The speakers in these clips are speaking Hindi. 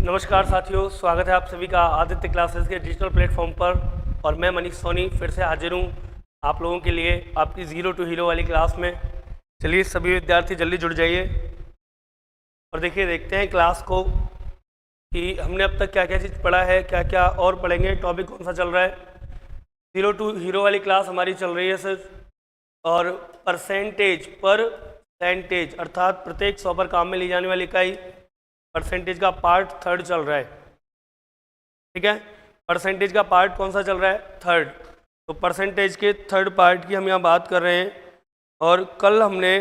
नमस्कार साथियों, स्वागत है आप सभी का आदित्य क्लासेस के डिजिटल प्लेटफॉर्म पर। और मैं मनीष सोनी फिर से हाजिर हूँ आप लोगों के लिए आपकी ज़ीरो टू हीरो वाली क्लास में। चलिए सभी विद्यार्थी जल्दी जुड़ जाइए और देखते हैं क्लास को कि हमने अब तक क्या क्या चीज़ पढ़ा है, क्या क्या और पढ़ेंगे, टॉपिक कौन सा चल रहा है। ज़ीरो टू हीरो वाली क्लास हमारी चल रही है सर, और परसेंटेज अर्थात प्रत्येक 100 पर काम में ली जाने वाली इकाई परसेंटेज का पार्ट थर्ड चल रहा है। ठीक है, परसेंटेज का पार्ट कौन सा चल रहा है? थर्ड। तो परसेंटेज के थर्ड पार्ट की हम यहाँ बात कर रहे हैं। और कल हमने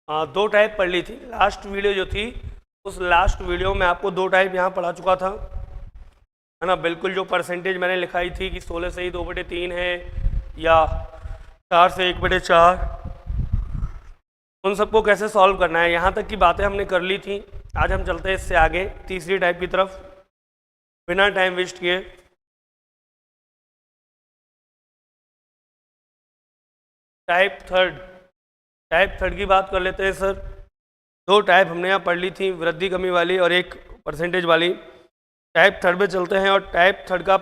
दो टाइप पढ़ ली थी। लास्ट वीडियो जो थी उस लास्ट वीडियो में आपको दो टाइप यहाँ पढ़ा चुका था, है ना। बिल्कुल जो परसेंटेज मैंने लिखाई थी कि 16 से ही 2/3 है या 4 से 1/4, उन सबको कैसे सॉल्व करना है, यहाँ तक की बातें हमने कर ली थी। आज हम चलते हैं इससे आगे तीसरी टाइप की तरफ बिना टाइम वेस्ट किए। टाइप थर्ड की बात कर लेते हैं सर। दो टाइप हमने यहाँ पढ़ ली थी, वृद्धि कमी वाली और एक परसेंटेज वाली। टाइप थर्ड में चलते हैं और टाइप थर्ड का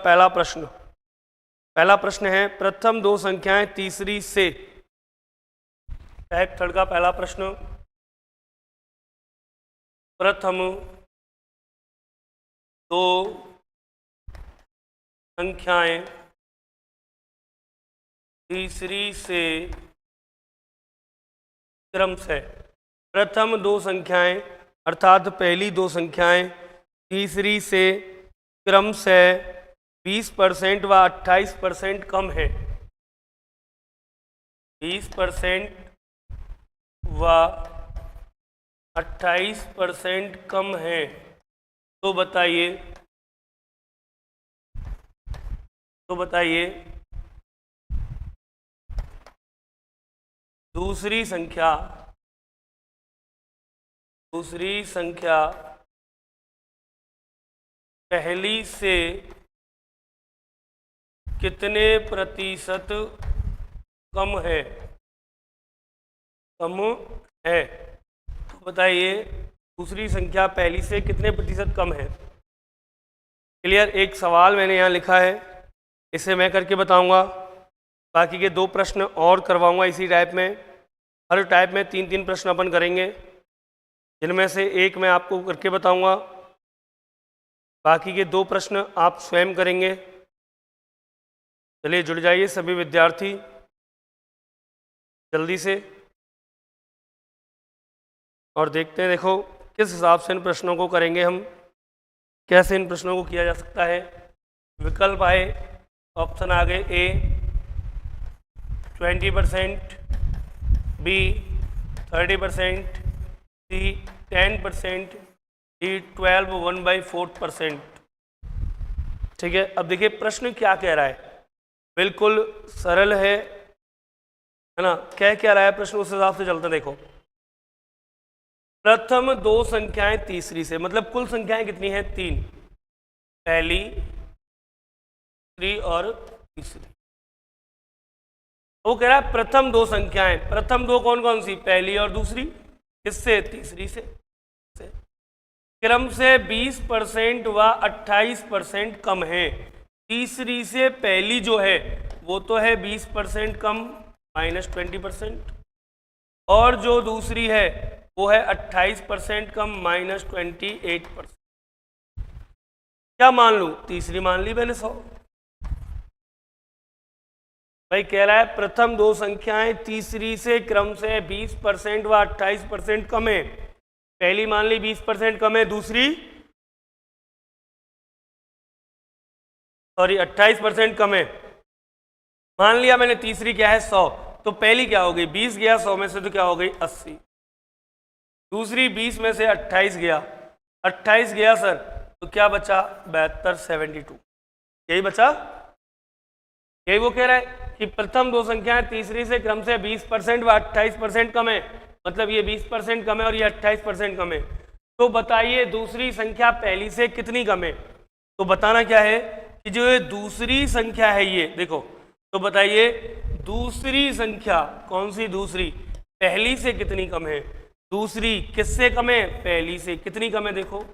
पहला प्रश्न है प्रथम दो संख्याएं तीसरी से। टाइप थर्ड का पहला प्रश्न, प्रथम दो संख्याएं तीसरी से क्रम से। प्रथम दो संख्याएं अर्थात पहली दो संख्याएं तीसरी से क्रम से 20% व 28% कम है। 20% व 28% कम है। तो बताइए दूसरी संख्या पहली से कितने प्रतिशत कम है? तो बताइए दूसरी संख्या पहली से कितने प्रतिशत कम है। क्लियर। एक सवाल मैंने यहाँ लिखा है, इसे मैं करके बताऊंगा। बाकी के दो प्रश्न और करवाऊंगा इसी टाइप में। हर टाइप में 3-3 प्रश्न अपन करेंगे, जिनमें से एक मैं आपको करके बताऊंगा, बाकी के दो प्रश्न आप स्वयं करेंगे। चलिए जुड़ जाइए सभी विद्यार्थी जल्दी से और देखते हैं देखो किस हिसाब से इन प्रश्नों को करेंगे हम, कैसे इन प्रश्नों को किया जा सकता है। विकल्प आए, ऑप्शन आ गए ए 20%, बी 30%, सी 10%, डी 1/4%। ठीक है, अब देखिए प्रश्न क्या कह रहा है। बिल्कुल सरल है ना। क्या रहा है प्रश्न, उस हिसाब से चलते देखो। प्रथम दो संख्याएं तीसरी से, मतलब कुल संख्याएं कितनी हैं? 3, पहली, दूसरी और तीसरी। वो कह रहा है प्रथम दो संख्याएं, प्रथम दो कौन कौन सी? पहली और दूसरी। किससे? तीसरी से। क्रम से 20% व 28% कम है। तीसरी से पहली जो है वो तो है 20% कम -20%, और जो दूसरी है वो है 28% कम -28%। क्या मान लूं? तीसरी मान ली मैंने 100। भाई कह रहा है प्रथम दो संख्याएं तीसरी से क्रम से 20% व 28% कम है। पहली मान ली 20% कम है, दूसरी 28% कम है। मान लिया मैंने तीसरी क्या है? 100। तो पहली क्या हो गई? 20 गया 100 में से, तो क्या हो गई? 80। दूसरी 20 में से 28 गया, 28 गया सर, तो क्या बचा? 72, 72। यही बचा। यही वो कह रहा है कि प्रथम दो संख्याएं तीसरी से क्रम से 20% व 28% कम है। मतलब ये 20% कम है और ये 28% कम है। तो बताइए दूसरी संख्या पहली से कितनी कम है? तो बताना क्या है कि जो ये दूसरी संख्या है ये देखो, तो बताइए दूसरी संख्या कौन सी? दूसरी पहली से कितनी कम है? दूसरी किससे कम है? पहली से। कितनी कम है? देखो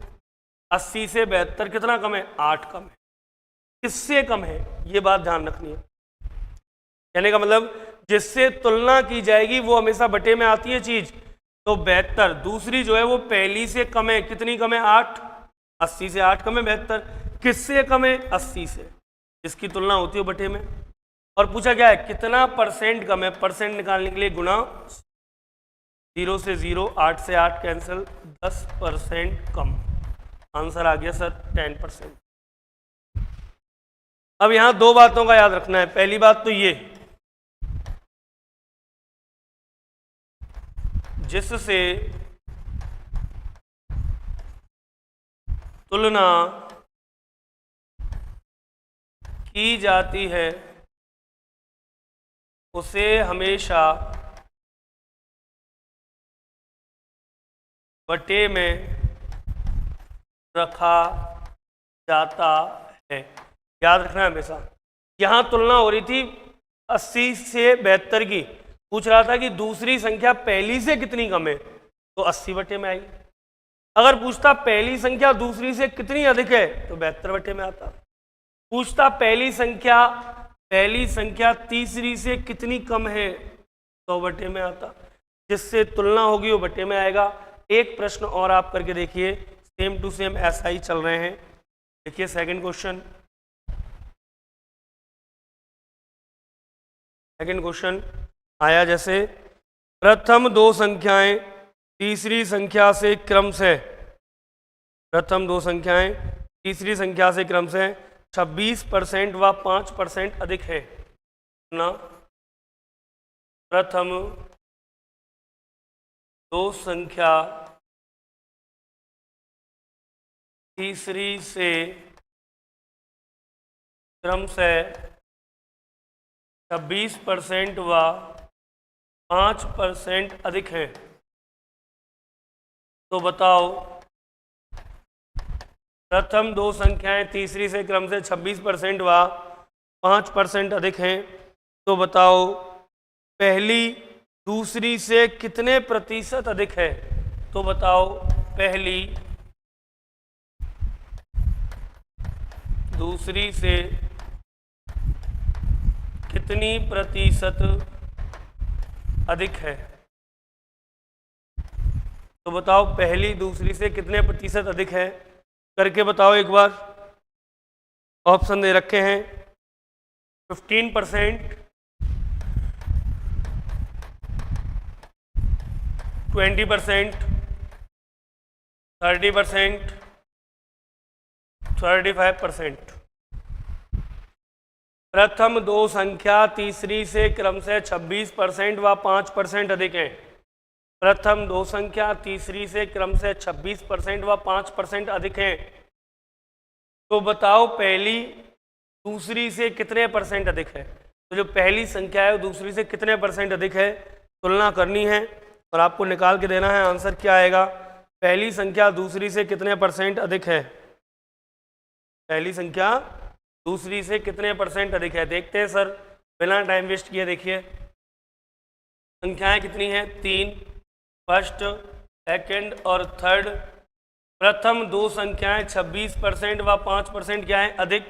80 से 72 कितना कम है? 8 कम है। किससे कम है, ये बात ध्यान रखनी है। कहने का मतलब जिससे तुलना की जाएगी वो हमेशा बटे में आती है चीज। तो 72, दूसरी जो है वो पहली से कम है। कितनी कम है? 8। 80 से 8 कम है 72। किससे कम है? 80 से। जिसकी तुलना होती है बटे में। और पूछा क्या है? कितना परसेंट कम है? परसेंट निकालने के लिए गुणा 0 से 0, 8 से 8 कैंसिल, 10% कम। आंसर आ गया सर 10%। अब यहां दो बातों का याद रखना है। पहली बात तो ये, जिससे तुलना की जाती है उसे हमेशा बटे में रखा जाता है। याद रखना है हमेशा। यहां तुलना हो रही थी 80 से 72 की। पूछ रहा था कि दूसरी संख्या पहली से कितनी कम है, तो 80 बटे में आई। अगर पूछता पहली संख्या दूसरी से कितनी अधिक है, तो 72 बटे में आता। पूछता पहली संख्या तीसरी से कितनी कम है, 100 बटे में आता। जिससे तुलना होगी वो बटे में आएगा। एक प्रश्न और आप करके देखिए, सेम टू सेम ऐसा ही चल रहे हैं। देखिए सेकंड क्वेश्चन आया जैसे, प्रथम दो संख्याएं तीसरी संख्या से क्रम से, प्रथम दो संख्याएं तीसरी संख्या से क्रम से 26% व 5% अधिक है ना। प्रथम दो संख्या तीसरी से क्रम से 26% व 5% अधिक है। तो बताओ, प्रथम दो संख्याएं तीसरी से क्रम से 26% व 5% अधिक हैं। तो बताओ पहली दूसरी से कितने प्रतिशत अधिक है। तो बताओ पहली दूसरी से कितनी प्रतिशत अधिक है। तो बताओ पहली दूसरी से कितने प्रतिशत अधिक है, करके बताओ एक बार। ऑप्शन दे रखे हैं 15%, 20%, 30%, 35%। प्रथम दो संख्या तीसरी से क्रम से 26% व 5% अधिक है। प्रथम दो संख्या तीसरी से क्रम से 26% व 5% अधिक है। तो बताओ पहली दूसरी से कितने परसेंट अधिक है। तो जो पहली संख्या है वो दूसरी से कितने परसेंट अधिक है, तुलना करनी है और आपको निकाल के देना है। आंसर क्या आएगा? पहली संख्या दूसरी से कितने परसेंट अधिक है। पहली संख्या दूसरी से कितने परसेंट अधिक है। देखते हैं सर, बिना टाइम वेस्ट किए। देखिए संख्याएं कितनी हैं? 3, फर्स्ट, सेकंड और थर्ड। प्रथम दो संख्याएं 26% व 5% क्या है? अधिक।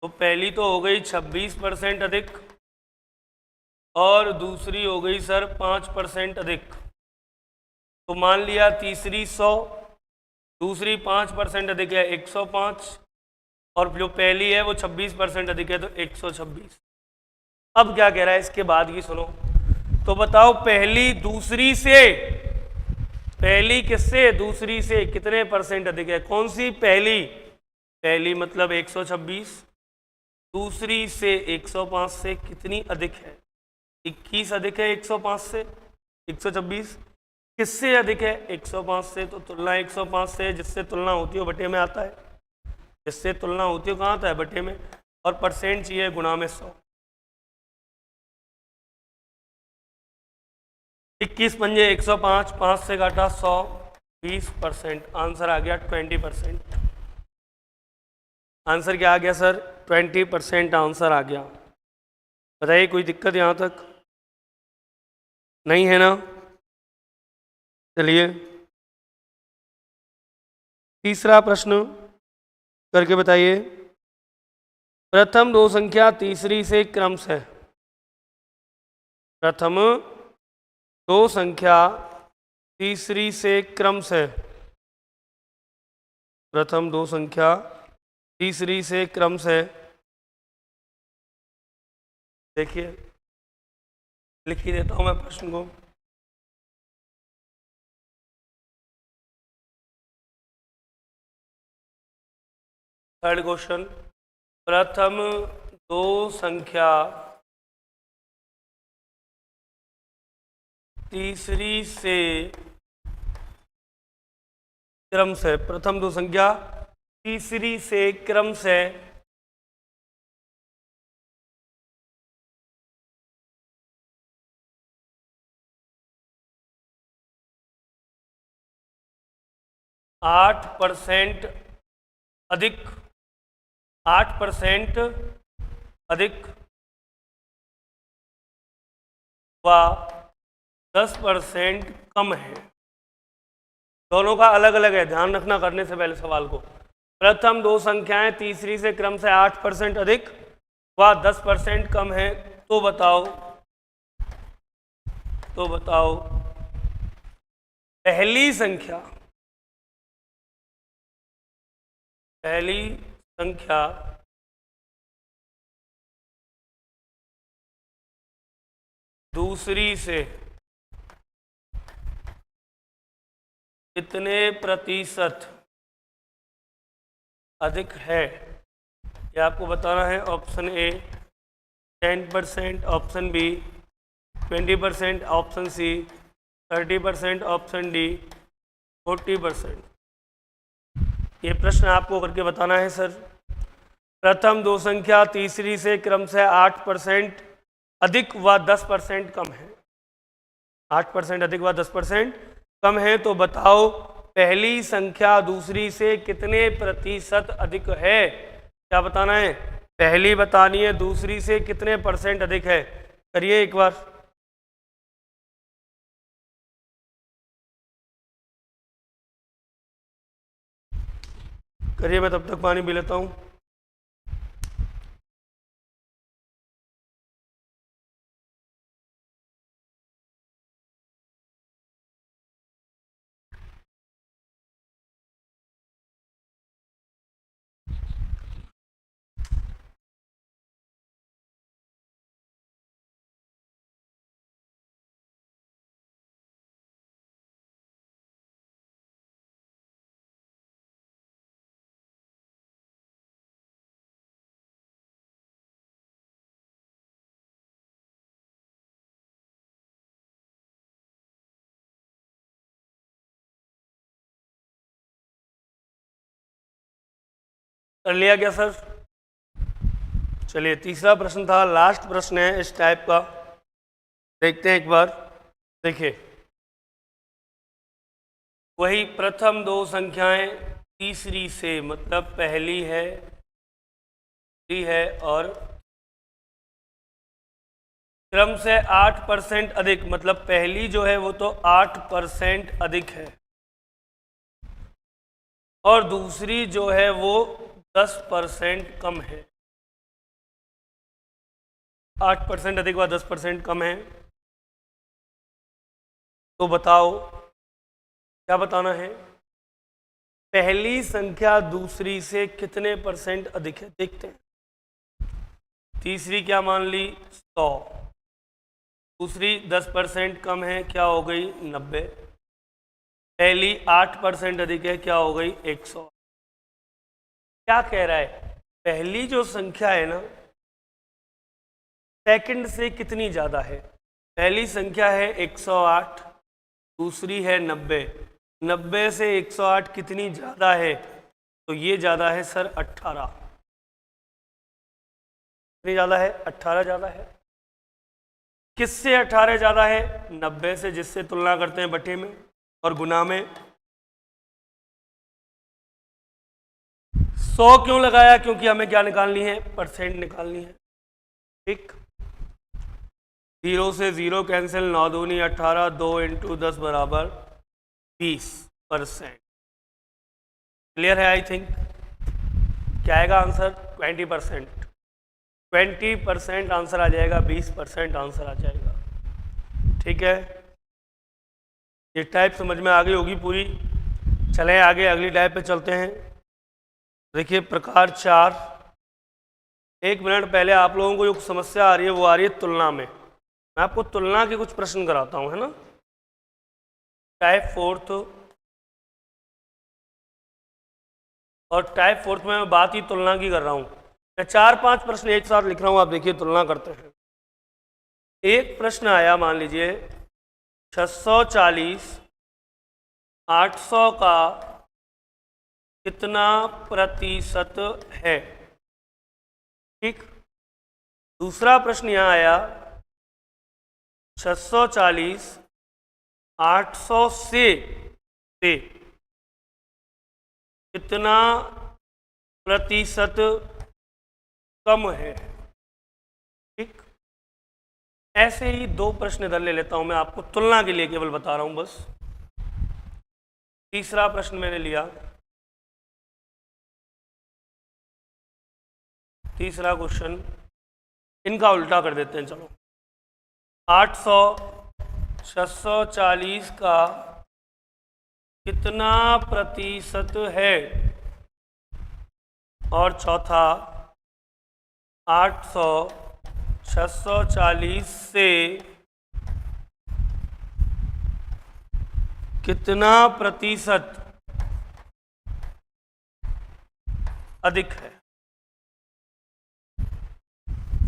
तो पहली तो हो गई 26% अधिक और दूसरी हो गई सर 5% अधिक। तो मान लिया तीसरी 100, दूसरी 5% अधिक है 105 और जो पहली है वो 26% अधिक है तो 126। अब क्या कह रहा है इसके बाद की सुनो। तो बताओ पहली दूसरी से, पहली किससे? दूसरी से कितने परसेंट अधिक है। कौन सी पहली? पहली मतलब 126। दूसरी से 105 से कितनी अधिक है? 21 अधिक है 105 से। 126 किससे अधिक है? 105 से। तो तुलना 105 से, जिससे तुलना होती है वो बटे में आता है। जिससे तुलना होती है कहाँ आता है? बटे में। और परसेंट चाहिए गुणा में 100। 21 पंजे 105, 5 से काटा 100, 20%। आंसर आ गया 20%। आंसर क्या आ गया सर? 20% आंसर आ गया। बताइए कोई दिक्कत यहाँ तक नहीं है ना। चलिए तीसरा प्रश्न करके बताइए। प्रथम दो संख्या तीसरी से क्रमशः, प्रथम दो संख्या तीसरी से क्रमशः, प्रथम दो संख्या तीसरी से क्रमशः, देखिए लिख ही देता हूं मैं प्रश्न को। थर्ड क्वेश्चन, प्रथम दो संख्या तीसरी से क्रमशः, प्रथम दो संख्या तीसरी से क्रमशः 8% अधिक, 8% अधिक व 10% कम है। दोनों का अलग अलग है, ध्यान रखना करने से पहले सवाल को। प्रथम दो संख्याएं तीसरी से क्रम से 8% अधिक व 10% कम है, तो बताओ पहली संख्या दूसरी से कितने प्रतिशत अधिक है, ये आपको बताना है। Option A 10%, option B 20%, option C 30%, option D 40%। ये प्रश्न आपको करके बताना है सर। प्रथम दो संख्या तीसरी से क्रम से 8% अधिक व 10% कम है, 8% अधिक व 10% कम है, तो बताओ पहली संख्या दूसरी से कितने प्रतिशत अधिक है। क्या बताना है, पहली बतानी है, दूसरी से कितने परसेंट अधिक है। करिए एक बार। करिए, मैं तब तक पानी पी लेता हूं। कर लिया क्या सर? चलिए, तीसरा प्रश्न था, लास्ट प्रश्न है इस टाइप का, देखते हैं एक बार। देखिए, वही प्रथम दो संख्याएं तीसरी से, मतलब पहली है, दूसरी है, और क्रम से 8% अधिक, मतलब पहली जो है वो तो 8% अधिक है, और दूसरी जो है वो 10% कम है। 8% अधिक व 10% कम है, तो बताओ क्या बताना है। पहली संख्या दूसरी से कितने परसेंट अधिक है, देखते हैं। तीसरी क्या मान ली, 100, दूसरी 10% कम है, क्या हो गई 90, पहली 8% अधिक है, क्या हो गई 100। क्या कह रहा है, पहली जो संख्या है ना, सेकंड से कितनी ज़्यादा है। पहली संख्या है 108, दूसरी है 90, 90 से 108 कितनी ज़्यादा है, तो ये ज़्यादा है सर 18। कितनी ज़्यादा है, 18 ज़्यादा है। किससे 18 ज़्यादा है, 90 से, जिससे तुलना करते हैं बटे में और गुना में। 100 क्यों लगाया, क्योंकि हमें क्या निकालनी है, परसेंट निकालनी है। ठीक, 0 से 0 कैंसिल, 9 दूनी 18, 2 × 10 बराबर 20%। क्लियर है? आई थिंक क्या आएगा आंसर? 20%। 20% आंसर आ जाएगा, 20% आंसर आ जाएगा। ठीक है, ये टाइप समझ में आ गई होगी पूरी। चलें आगे अगली टाइप पे चलते हैं। देखिए प्रकार 4। 1 मिनट पहले आप लोगों को जो समस्या आ रही है वो आ रही है तुलना में। मैं आपको तुलना के कुछ प्रश्न कराता हूं, है ना। टाइप 4 और टाइप 4 में मैं बात ही तुलना की कर रहा हूं। मैं 4-5 प्रश्न एक साथ लिख रहा हूं, आप देखिए तुलना करते हैं। एक प्रश्न आया, मान लीजिए 640 800 का कितना प्रतिशत है। ठीक। दूसरा प्रश्न यहां आया 640 800 से कितना प्रतिशत कम है। ठीक। ऐसे ही 2 प्रश्न इधर ले लेता हूं, मैं आपको तुलना के लिए केवल बता रहा हूं बस। तीसरा प्रश्न मैंने लिया, तीसरा क्वेश्चन इनका उल्टा कर देते हैं। चलो 800 640 का कितना प्रतिशत है, और चौथा 800 640 से कितना प्रतिशत अधिक है।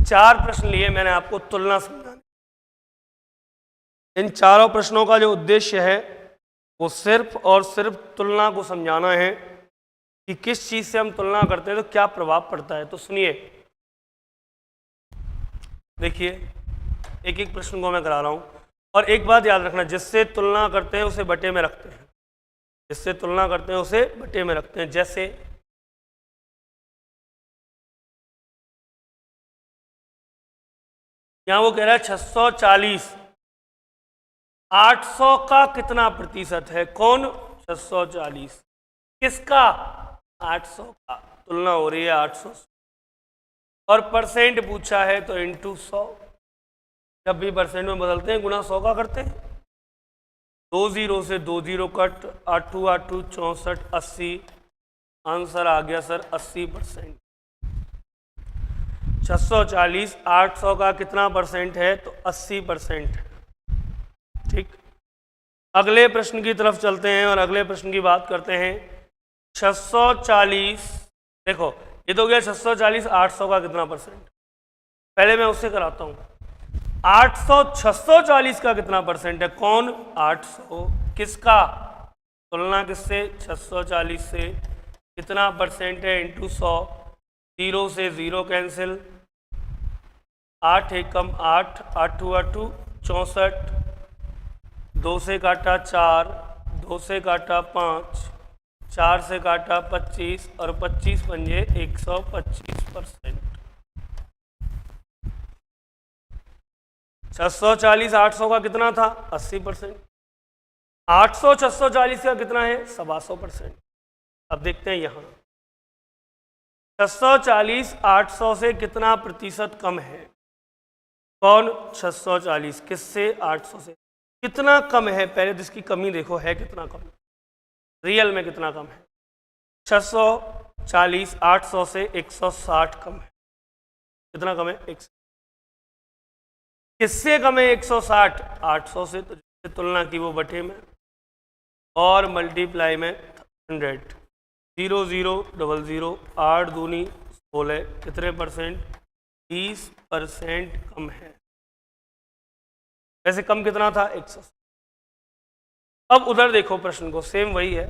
4 प्रश्न लिए मैंने आपको तुलना समझाने। इन चारों प्रश्नों का जो उद्देश्य है वो सिर्फ और सिर्फ तुलना को समझाना है कि किस चीज से हम तुलना करते हैं तो क्या प्रभाव पड़ता है। तो सुनिए, देखिए एक एक प्रश्न को मैं करा रहा हूं, और एक बात याद रखना, जिससे तुलना करते हैं उसे बटे में रखते हैं। जिससे तुलना करते हैं उसे बटे में रखते हैं। जैसे यहां वो कह रहा है 640 800 का कितना प्रतिशत है। कौन? 640। किसका? 800 का। तुलना हो रही है 800 से, और परसेंट पूछा है तो इंटू 100। जब भी परसेंट में बदलते हैं गुना 100 का करते हैं। 2 0 से 2 0 कट, 8 8 64 80। आंसर आ गया सर 80%। 640 800 का कितना परसेंट है तो 80%। ठीक। अगले प्रश्न की तरफ चलते हैं और अगले प्रश्न की बात करते हैं। 640, देखो ये तो गया 640 800 का कितना परसेंट। पहले मैं उससे कराता हूं। 800 640 का कितना परसेंट है। कौन? 800। किसका? तुलना किससे? 640 से। कितना परसेंट है? इंटू 100। 0 से 0 कैंसिल, 8 एकम 8, 8 8 64। 2 से काटा 4, 2 से काटा 5, 4 से काटा 25, और 25 पंजे 125%। 640 800 का कितना था? 80%। 800 640 का कितना है? 125%। अब देखते हैं यहां 640 800 से कितना प्रतिशत कम है। कौन? 640। किससे? 800 से। कितना कम है? पहले तो इसकी कमी देखो, है कितना कम, रियल में कितना कम है। 640 800 से 160 कम है। कितना कम है? 100। किससे कम है? 160। 800 से। तो जिससे तुलना की वो बटे में, और मल्टीप्लाई में 100। 0 0 0 0, 8 दूनी 16। कितने परसेंट? 20% कम है। वैसे कम कितना था? 100। अब उधर देखो प्रश्न को, सेम वही है।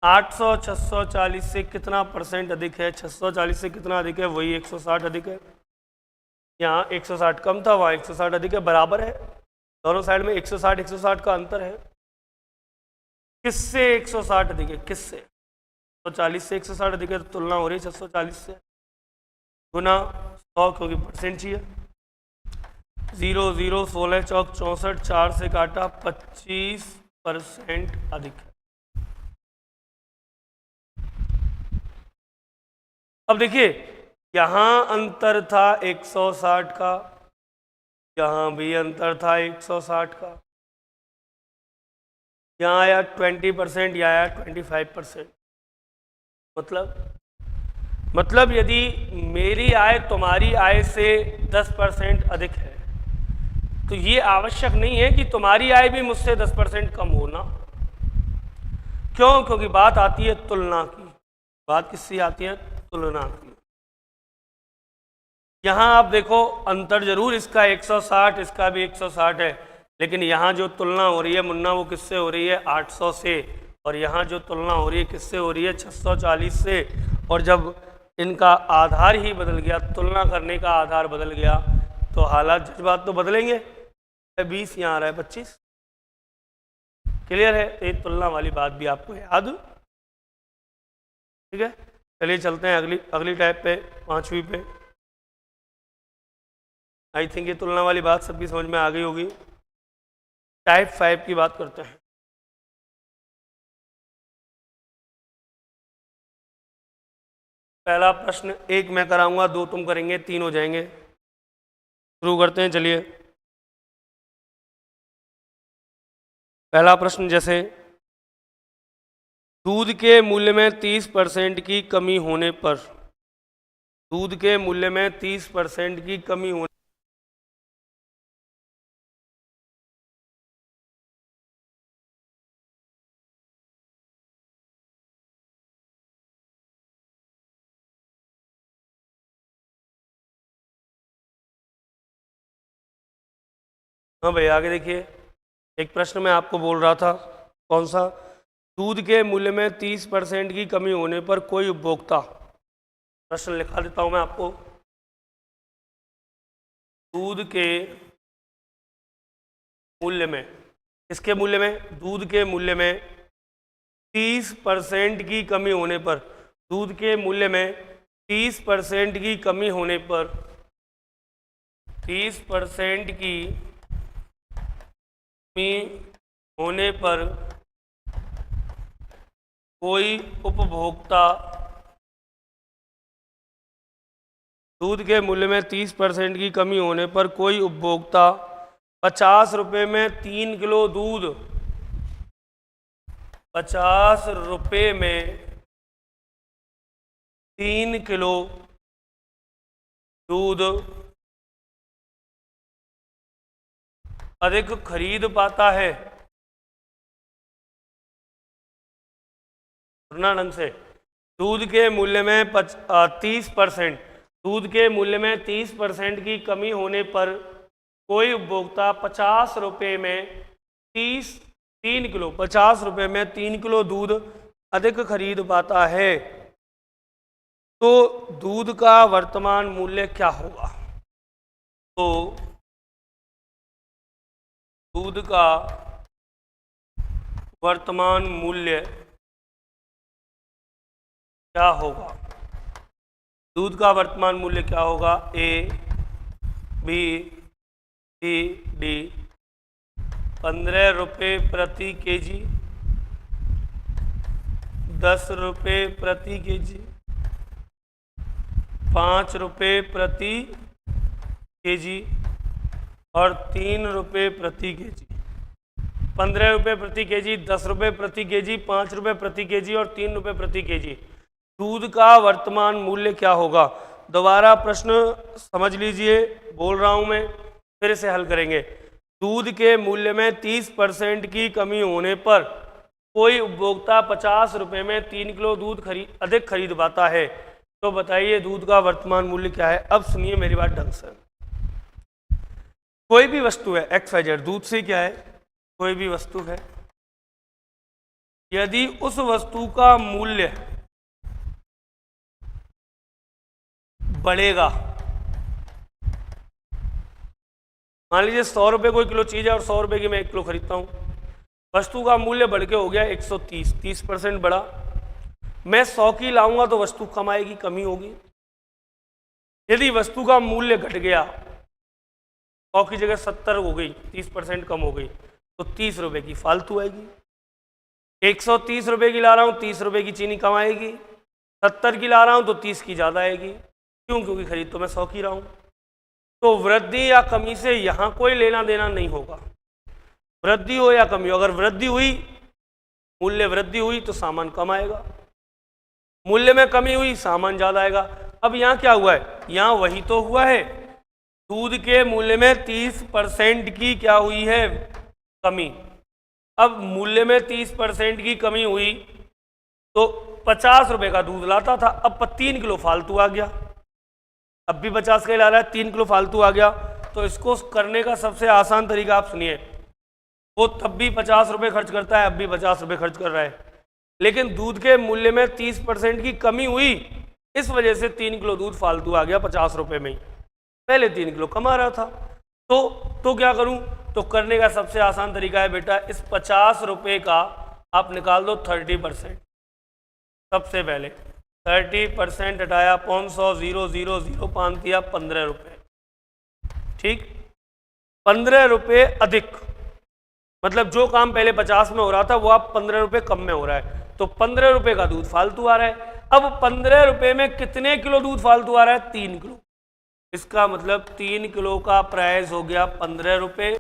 800 640 से कितना परसेंट अधिक है। 640 से कितना अधिक है? वही 160 अधिक है। यहाँ 160 कम था, वहाँ 160 अधिक है, बराबर है। दोनों साइड में 160 160 का अंतर है। किससे 160 अधिक है? किससे? 640 से 160 अधिक है, तो तुलना हो रही है 640 से। गुना 100, क्योंकि परसेंट चाहिए। 0 0 16 चौक 64, 4 से काटा 25% अधिक है। अब देखिए यहाँ अंतर था 160 का, यहाँ भी अंतर था 160 का, यहाँ आया 20%, यहाँ आया 25%। मतलब यदि मेरी आय तुम्हारी आय से 10% अधिक है तो ये आवश्यक नहीं है कि तुम्हारी आय भी मुझसे 10% कम होना। क्यों? क्योंकि बात आती है तुलना की। बात किससे आती है? तुलना की। यहाँ आप देखो अंतर जरूर इसका 160, इसका भी 160 है, लेकिन यहाँ जो तुलना हो रही है मुन्ना वो किससे हो रही है? 800 से। और यहाँ जो तुलना हो रही है किससे हो रही है? 640 से। और जब इनका आधार ही बदल गया, तुलना करने का आधार बदल गया, तो हालात जज्बात तो बदलेंगे। 20 यहाँ आ रहा है 25। क्लियर है? ये तुलना वाली बात भी आपको याद, ठीक है। चलिए चलते हैं अगली टाइप पे, 5वीं पे। आई थिंक ये तुलना वाली बात सबकी समझ में आ गई होगी। टाइप 5 की बात करते हैं। पहला प्रश्न 1 मैं कराऊंगा, 2 तुम करेंगे, 3 हो जाएंगे। शुरू करते हैं, चलिए। पहला प्रश्न जैसे दूध के मूल्य में 30% की कमी होने पर, दूध के मूल्य में 30% की कमी होने हाँ भाई आगे देखिए, एक प्रश्न मैं आपको बोल रहा था, कौन सा? दूध के मूल्य में 30% की कमी होने पर कोई उपभोक्ता, प्रश्न लिखा देता हूं मैं आपको। दूध के मूल्य में, किसके मूल्य में? दूध के मूल्य में 30% की कमी होने पर, दूध के मूल्य में 30% की कमी होने पर, 30% की होने पर कोई उपभोक्ता, दूध के मूल्य में 30% की कमी होने पर कोई उपभोक्ता 50 रुपये में 3 किलो दूध, 50 रुपये में 3 किलो दूध अधिक खरीद पाता है। ढंग से, दूध के मूल्य में 30%, दूध के मूल्य में 30% की कमी होने पर कोई उपभोक्ता 50 रुपये में 3 किलो, 50 रुपये में 3 किलो दूध अधिक खरीद पाता है। तो दूध का वर्तमान मूल्य क्या होगा? तो दूध का वर्तमान मूल्य क्या होगा? दूध का वर्तमान मूल्य क्या होगा? ए, बी, सी, डी। 15 रुपये प्रति केजी, 10 रुपये प्रति केजी, 5 रुपये प्रति केजी और 3 रुपये प्रति केजी। 15 रुपये प्रति केजी, 10 रुपये प्रति केजी, 5 रुपये प्रति केजी और 3 रुपये प्रति केजी। दूध का वर्तमान मूल्य क्या होगा? दोबारा प्रश्न समझ लीजिए, बोल रहा हूं मैं, फिर इसे हल करेंगे। दूध के मूल्य में 30% की कमी होने पर कोई उपभोक्ता 50 रुपये में 3 किलो दूध अधिक खरीद पाता है। तो बताइए दूध का वर्तमान मूल्य क्या है? अब सुनिए मेरी बात ढंग से। कोई भी वस्तु है XYZ, दूध से क्या है? कोई भी वस्तु है, यदि उस वस्तु का मूल्य बढ़ेगा, मान लीजिए 100 रुपये कोई किलो चीज है और 100 रुपये की मैं 1 किलो खरीदता हूं, वस्तु का मूल्य बढ़ के हो गया 130, 30% बढ़ा। मैं 100 की लाऊंगा तो वस्तु कम आएगी, कमी होगी। यदि वस्तु का मूल्य घट गया, 100 की जगह 70 हो गई, 30% कम हो गई, तो 30 रुपये की फालतू आएगी। 130 रुपये की ला रहा हूँ, 30 रुपये की चीनी कम आएगी, 70 की ला रहा हूँ तो 30 की ज़्यादा आएगी। क्यों? क्योंकि खरीद तो मैं 100 की रहा हूँ। तो वृद्धि या कमी से यहाँ कोई लेना देना नहीं होगा, वृद्धि हो या कमी हो। अगर वृद्धि हुई, मूल्य वृद्धि हुई तो सामान कम आएगा, मूल्य में कमी हुई सामान ज़्यादा आएगा। अब यहाँ क्या हुआ है? यहाँ वही तो हुआ है, दूध के मूल्य में 30% की क्या हुई है? कमी। अब मूल्य में 30% की कमी हुई तो 50 रुपए का दूध लाता था, अब 3 किलो फालतू आ गया। अब भी 50 का ही ला रहा है, 3 किलो फालतू आ गया। तो इसको करने का सबसे आसान तरीका आप सुनिए, वो तब भी 50 रुपये खर्च करता है, अब भी 50 रुपये खर्च कर रहा है, लेकिन दूध के मूल्य में 30% की कमी हुई, इस वजह से 3 किलो दूध फालतू आ गया 50 रुपये में ही। पहले 3 किलो कमा रहा था। तो क्या करूं? तो करने का सबसे आसान तरीका है बेटा, इस 50 रुपये का आप निकाल दो 30%। सबसे पहले 30% हटाया, 500 0 0 0 5 दिया 15 रुपये। ठीक, 15 रुपये अधिक, मतलब जो काम पहले 50 में हो रहा था वो अब 15 रुपये कम में हो रहा है, तो 15 रुपये का दूध फालतू आ रहा है। अब 15 रुपये में कितने किलो दूध फालतू आ रहा है? 3 किलो। इसका मतलब 3 किलो का प्राइस हो गया 15 रुपये।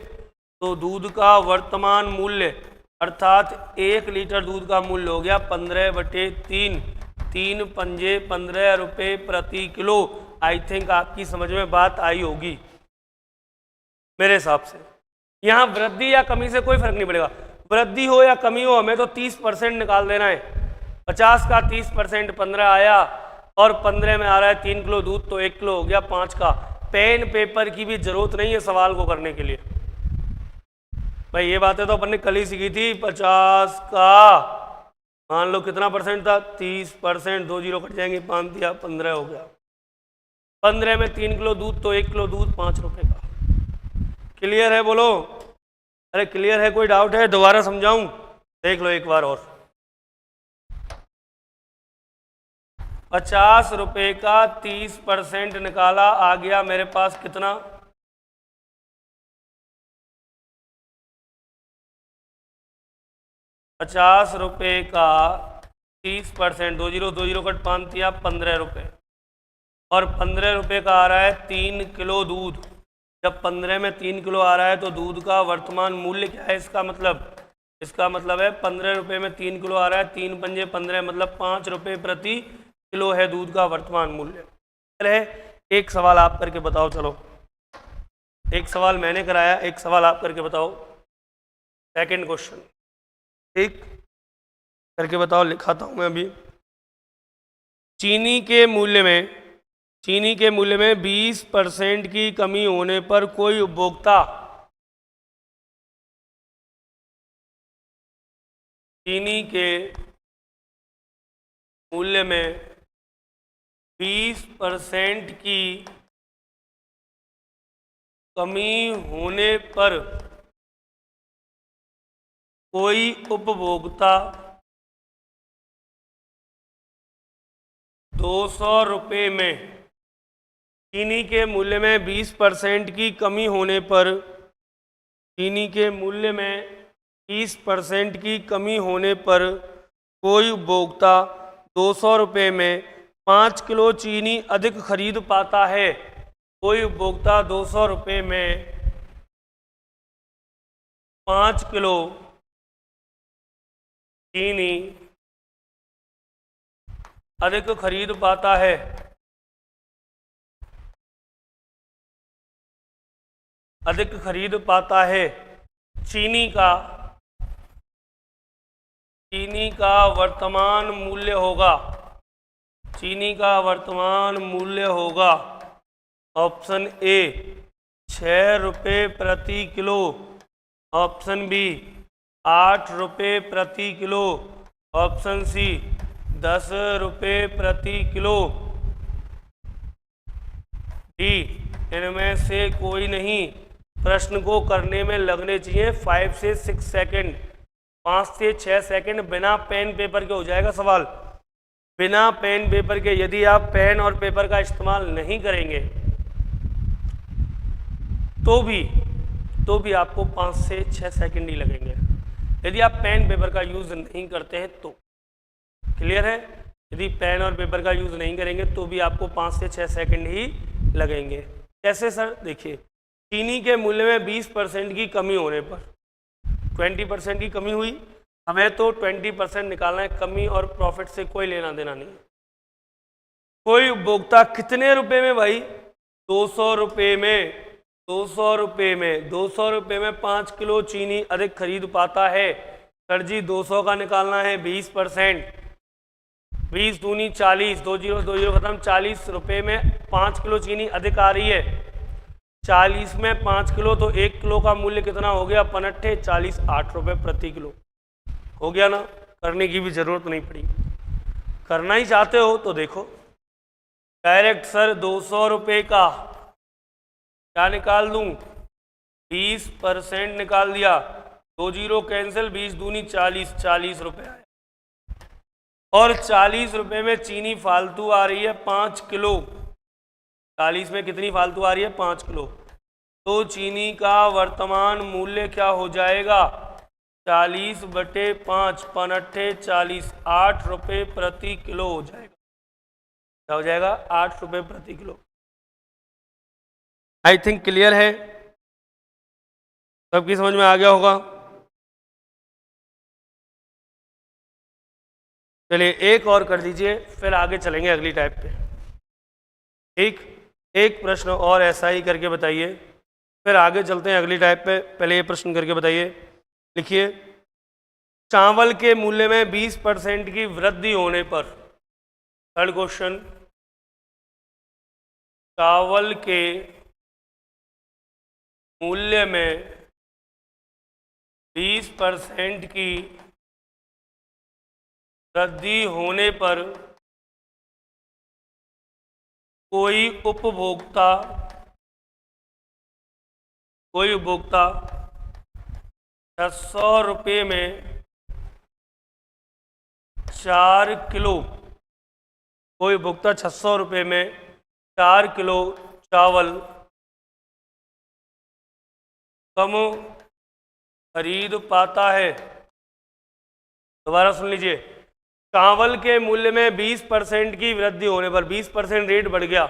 तो दूध का वर्तमान मूल्य अर्थात 1 लीटर दूध का मूल्य हो गया 15/3, 3 पंजे 15 रुपये प्रति किलो। आई थिंक आपकी समझ में बात आई होगी मेरे हिसाब से। यहाँ वृद्धि या कमी से कोई फर्क नहीं पड़ेगा, वृद्धि हो या कमी हो, हमें तो 30% निकाल देना है। 50 का 30% 15 आया, और 15 में आ रहा है 3 किलो दूध, तो 1 किलो हो गया 5 का। पेन पेपर की भी जरूरत नहीं है सवाल को करने के लिए भाई, ये बातें तो अपन ने कल ही सीखी थी। 50 का मान लो कितना परसेंट था? 30%, 2 जीरो कट जाएंगे, 5 दिया 15 हो गया। 15 में 3 किलो दूध, तो 1 किलो दूध 5 रुपये का। क्लियर है? बोलो अरे क्लियर है? कोई डाउट है? दोबारा समझाऊं? देख लो एक बार और। 50 रुपये का 30% निकाला, आ गया मेरे पास कितना? 50 रुपये का 30%, 2 जीरो कट 5 दिया 15 रुपये, और 15 रुपये का आ रहा है 3 किलो दूध। जब 15 में 3 किलो आ रहा है तो दूध का वर्तमान मूल्य क्या है? इसका मतलब है 15 रुपये में 3 किलो आ रहा है, 3 पंजे 15, मतलब 5 रुपये प्रति किलो है दूध का वर्तमान मूल्य। है एक सवाल आप करके बताओ। चलो एक सवाल मैंने कराया, एक सवाल आप करके बताओ। सेकंड क्वेश्चन ठीक करके बताओ, लिखाता हूं मैं अभी। चीनी के मूल्य में 20% की कमी होने पर कोई उपभोक्ता चीनी के मूल्य में 20% की कमी होने पर कोई उपभोक्ता 200 रुपये में, चीनी के मूल्य में 20% की कमी होने पर, चीनी के मूल्य में 20% की कमी होने पर कोई उपभोक्ता 200 रुपये में 5 किलो चीनी अधिक खरीद पाता है। कोई उपभोक्ता 200 रुपये में 5 किलो चीनी अधिक खरीद पाता है। अधिक खरीद पाता है। चीनी का वर्तमान मूल्य होगा, चीनी का वर्तमान मूल्य होगा ऑप्शन ए 6 रुपये प्रति किलो, ऑप्शन बी 8 रुपये प्रति किलो, ऑप्शन सी 10 रुपये प्रति किलो, डी इनमें से कोई नहीं। प्रश्न को करने में लगने चाहिए 5 से 6 सेकंड, 5 से 6 सेकंड बिना पेन पेपर के हो जाएगा सवाल, बिना पेन पेपर के। यदि आप पेन और पेपर का इस्तेमाल नहीं करेंगे तो भी आपको 5 से 6 सेकंड ही लगेंगे, यदि आप पेन पेपर का यूज़ नहीं करते हैं तो। क्लियर है? यदि पेन और पेपर का यूज़ नहीं करेंगे तो भी आपको 5 से 6 सेकंड ही लगेंगे। कैसे सर? देखिए, चीनी के मूल्य में 20% की कमी होने पर 20% की कमी हुई, हमें तो 20% निकालना है कमी, और प्रॉफिट से कोई लेना देना नहीं। कोई उपभोक्ता कितने रुपए में भाई? 200 रुपये में 200 रुपये में 200 रुपये में 5 किलो चीनी अधिक खरीद पाता है। सर जी 200 का निकालना है 20%, 20 दूनी 40, 20 खत्म, 40 रुपये में 5 किलो चीनी अधिक आ रही है। 40 में 5 किलो तो 1 किलो का मूल्य कितना हो गया? 59, 40, 8 रुपये प्रति किलो हो गया ना। करने की भी जरूरत नहीं पड़ी। करना ही चाहते हो तो देखो डायरेक्ट सर 200 रुपये का क्या निकाल दूं? 20% निकाल दिया, 20 कैंसिल, 20 दूनी 40, 40 रुपये आए। और 40 रुपये में चीनी फालतू आ रही है 5 किलो। 40 में कितनी फालतू आ रही है? 5 किलो। तो चीनी का वर्तमान मूल्य क्या हो जाएगा? 40/5, 59, 40, 8 रुपये प्रति किलो हो जाएगा। क्या हो जाएगा? 8 रुपये प्रति किलो। आई थिंक क्लियर है, सबकी समझ में आ गया होगा। चलिए एक और कर दीजिए, फिर आगे चलेंगे अगली टाइप पे। एक प्रश्न और ऐसा ही करके बताइए, फिर आगे चलते हैं अगली टाइप पे। पहले ये प्रश्न करके बताइए। लिखिए, चावल के मूल्य में 20% की वृद्धि होने पर, थर्ड क्वेश्चन, चावल के मूल्य में 20% की वृद्धि होने पर कोई उपभोक्ता 600 रुपये में 4 किलो, कोई उपभोक्ता 600 रुपये में 4 किलो चावल कम खरीद पाता है। दोबारा सुन लीजिए, चावल के मूल्य में 20% की वृद्धि होने पर, 20% रेट बढ़ गया,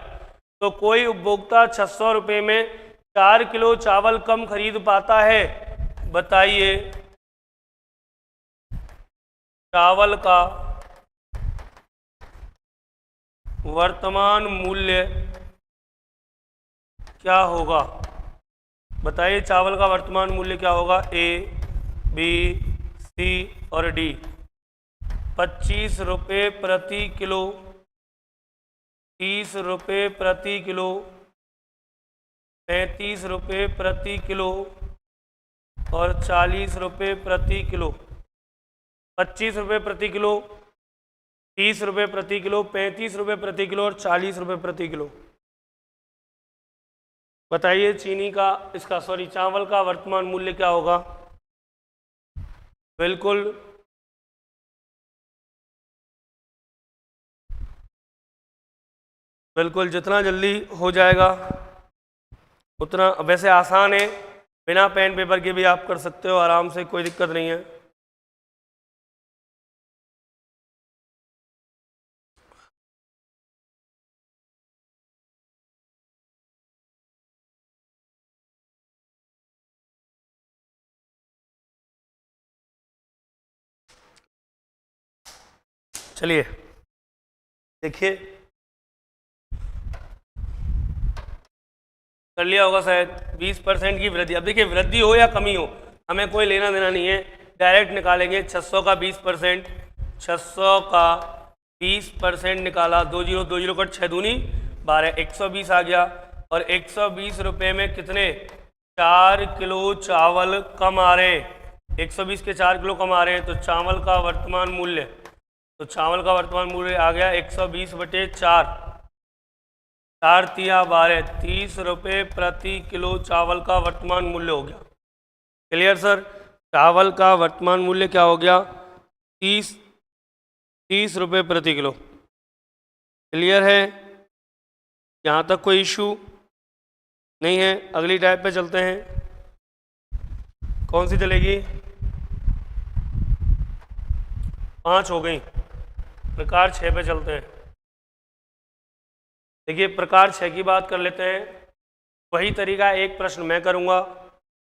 तो कोई उपभोक्ता 600 रुपये में 4 किलो चावल कम खरीद पाता है। बताइए चावल का वर्तमान मूल्य क्या होगा? बताइए चावल का वर्तमान मूल्य क्या होगा? ए, बी, सी और डी। 25 रुपये प्रति किलो, 30 रुपये प्रति किलो, 35 रुपये प्रति किलो और 40 रुपये प्रति किलो। 25 रुपये प्रति किलो, 30 रुपये प्रति किलो, 35 रुपये प्रति किलो और 40 रुपये प्रति किलो। बताइए चीनी का, इसका सॉरी चावल का वर्तमान मूल्य क्या होगा? बिल्कुल बिल्कुल, जितना जल्दी हो जाएगा उतना, वैसे आसान है, बिना पेन पेपर के भी आप कर सकते हो आराम से, कोई दिक्कत नहीं है। चलिए देखिए, कर लिया होगा शायद। 20% की वृद्धि, अब देखिए वृद्धि हो या कमी हो हमें कोई लेना देना नहीं है, डायरेक्ट निकालेंगे। 600 का 20%, 600 का 20% निकाला, 20 कट 6 दूनी 12, 120 आ गया। और 120 रुपये में कितने? 4 किलो चावल कम आ रहे हैं। 120 के 4 किलो कम आ रहे हैं, तो चावल का वर्तमान मूल्य, तो चावल का वर्तमान मूल्य आ गया 120/4, 4 तिया 12, 30 रुपये प्रति किलो चावल का वर्तमान मूल्य हो गया। Clear sir? चावल का वर्तमान मूल्य क्या हो गया? 30 रुपये प्रति किलो। क्लियर है? यहाँ तक कोई इशू नहीं है। अगली टाइप पे चलते हैं। कौन सी चलेगी? 5 हो गई। प्रकार 6 पे चलते हैं। देखिए प्रकार 6 की बात कर लेते हैं। वही तरीका, एक प्रश्न मैं करूंगा,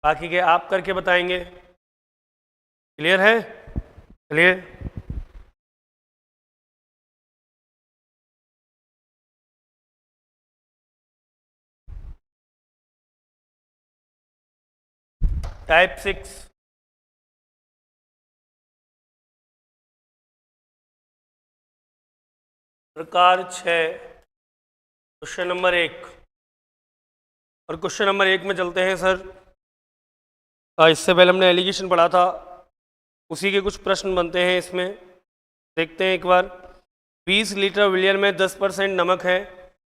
बाकी के आप करके बताएंगे। क्लियर है? चलिए टाइप 6 प्रकार 6 क्वेश्चन नंबर 1। और क्वेश्चन नंबर 1 में चलते हैं सर। इससे पहले हमने एलिगेशन पढ़ा था, उसी के कुछ प्रश्न बनते हैं इसमें। देखते हैं एक बार। 20 लीटर विलियन में 10% नमक है,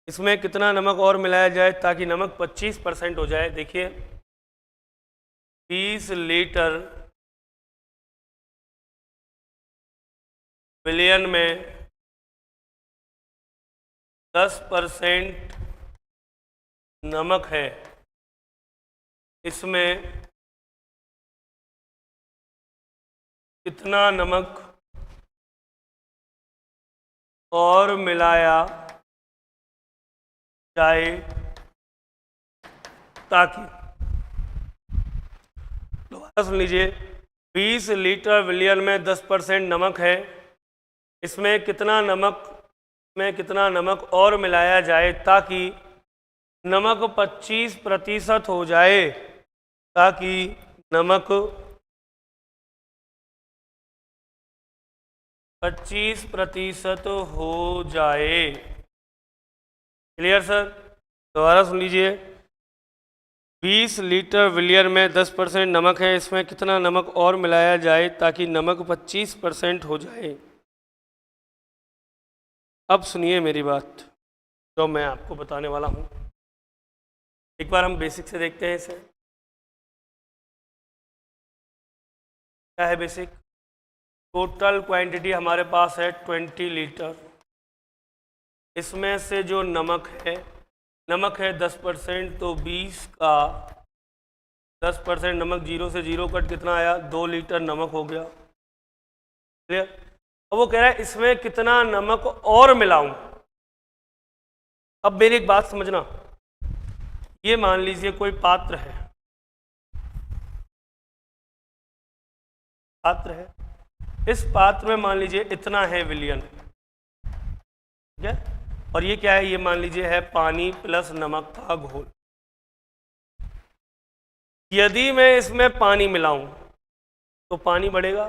इसमें कितना नमक और मिलाया जाए ताकि नमक 25% हो जाए? देखिए 20 लीटर विलियन में 10% नमक है, इसमें कितना नमक और मिलाया जाए ताकि, दोबारा सुन लीजिए, 20 लीटर विलियन में 10% नमक है, इसमें कितना नमक और मिलाया जाए ताकि नमक 25% हो जाए, ताकि नमक 25% हो जाए। Clear sir? दोबारा सुन लीजिए। 20 लीटर विलियन में 10% नमक है, इसमें कितना नमक और मिलाया जाए ताकि नमक 25% हो जाए। अब सुनिए मेरी बात जो मैं आपको बताने वाला हूँ। एक बार हम बेसिक से देखते हैं इसे। क्या है बेसिक? टोटल क्वांटिटी हमारे पास है 20 लीटर, इसमें से जो नमक है 10%, तो 20 का 10% नमक, 0 से 0 कट कितना आया? 2 लीटर नमक हो गया। क्लियर? अब वो कह रहा है इसमें कितना नमक और मिलाऊं। अब मेरी एक बात समझना, ये मान लीजिए कोई पात्र है, इस पात्र में मान लीजिए इतना है विलियन, ठीक है? और ये क्या है? ये मान लीजिए है पानी प्लस नमक का घोल। यदि मैं इसमें पानी मिलाऊं तो पानी बढ़ेगा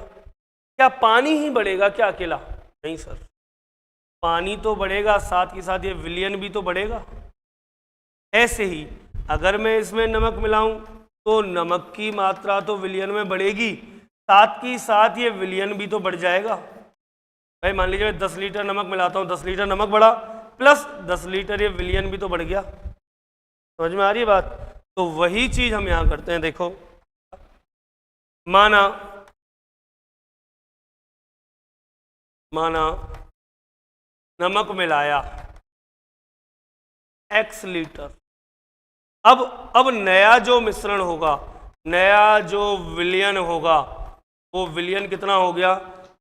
क्या? पानी ही बढ़ेगा क्या अकेला? नहीं सर, पानी तो बढ़ेगा, साथ ही साथ ये विलियन भी तो बढ़ेगा। ऐसे ही अगर मैं इसमें नमक मिलाऊं तो नमक की मात्रा तो विलियन में बढ़ेगी, साथ ही साथ ये विलियन भी तो बढ़ जाएगा। भाई मान लीजिए 10 लीटर नमक मिलाता हूँ, 10 लीटर नमक बढ़ा प्लस 10 लीटर ये विलियन भी तो बढ़ गया। समझ में आ रही है बात? तो वही चीज हम यहां करते हैं। देखो माना नमक मिलाया x लीटर। अब नया जो मिश्रण होगा, नया जो विलियन होगा, वो विलियन कितना हो गया?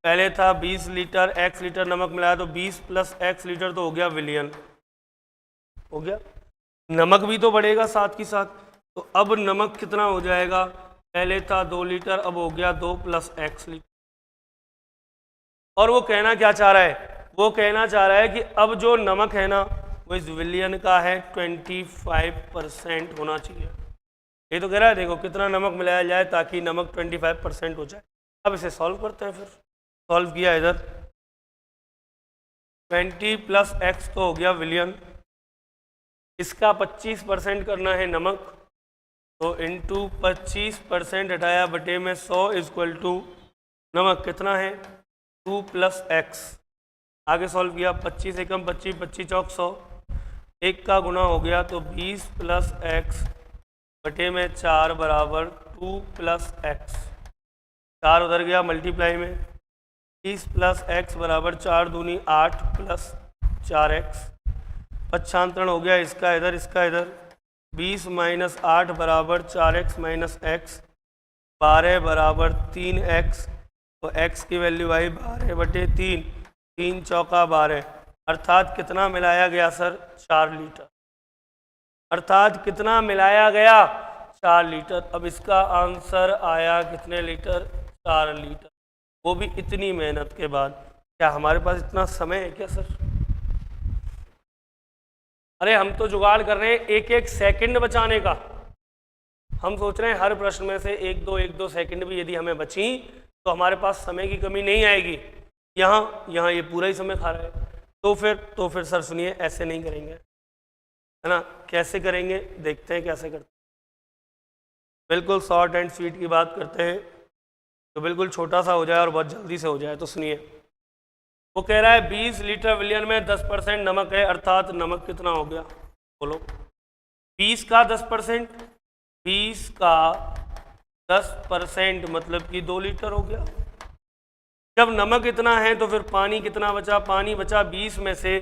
पहले था 20 लीटर, x लीटर नमक मिलाया तो 20 प्लस x लीटर तो हो गया विलियन, हो गया। नमक भी तो बढ़ेगा साथ ही साथ, तो अब नमक कितना हो जाएगा? पहले था 2 लीटर, अब हो गया 2 प्लस x लीटर। और वो कहना क्या चाह रहा है? वो कहना चाह रहा है कि अब जो नमक है ना, वो इस विलियन का है 25% होना चाहिए। ये तो कह रहा है देखो कितना नमक मिलाया जाए ताकि नमक 25% हो जाए। अब इसे सॉल्व करते हैं। फिर सॉल्व किया, इधर 20 प्लस x तो हो गया विलियन, इसका 25% करना है नमक, तो इंटू 25% हटाया बटे में 100 इक्वल टू नमक कितना है? 2 प्लस x। आगे सॉल्व किया, 25 एकम 25, 25 चौक 100, एक का गुना हो गया तो 20 प्लस x बटे में 4 बराबर 2 प्लस x। 4 उधर गया मल्टीप्लाई में, 30 प्लस x बराबर 4 दूनी 8 प्लस 4x। पच्छांतरण हो गया इसका इधर, इसका इधर। 20 माइनस 8 बराबर 4x माइनस x, 12 बराबर 3x। तो x की वैल्यू आई 12 बटे 3, 3 चौका 12, अर्थात कितना मिलाया गया सर? 4 लीटर। अर्थात कितना मिलाया गया? 4 लीटर। अब इसका आंसर आया कितने लीटर? 4 लीटर, वो भी इतनी मेहनत के बाद। क्या हमारे पास इतना समय है क्या सर? अरे हम तो जुगाड़ कर रहे हैं एक एक सेकंड बचाने का। हम सोच रहे हैं हर प्रश्न में से एक दो सेकंड भी यदि हमें बची तो हमारे पास समय की कमी नहीं आएगी। यहाँ ये पूरा ही समय खा रहा है। तो फिर सर सुनिए, ऐसे नहीं करेंगे, है ना। कैसे करेंगे देखते हैं कैसे करते हैं। बिल्कुल शॉर्ट एंड स्वीट की बात करते हैं तो बिल्कुल छोटा सा हो जाए और बहुत जल्दी से हो जाए। तो सुनिए, वो कह रहा है 20 लीटर विलियन में 10% नमक है, अर्थात नमक कितना हो गया? बोलो। 20 का 10%, 20 का 10% मतलब कि 2 लीटर हो गया। जब नमक इतना है तो फिर पानी कितना बचा? पानी बचा 20 में से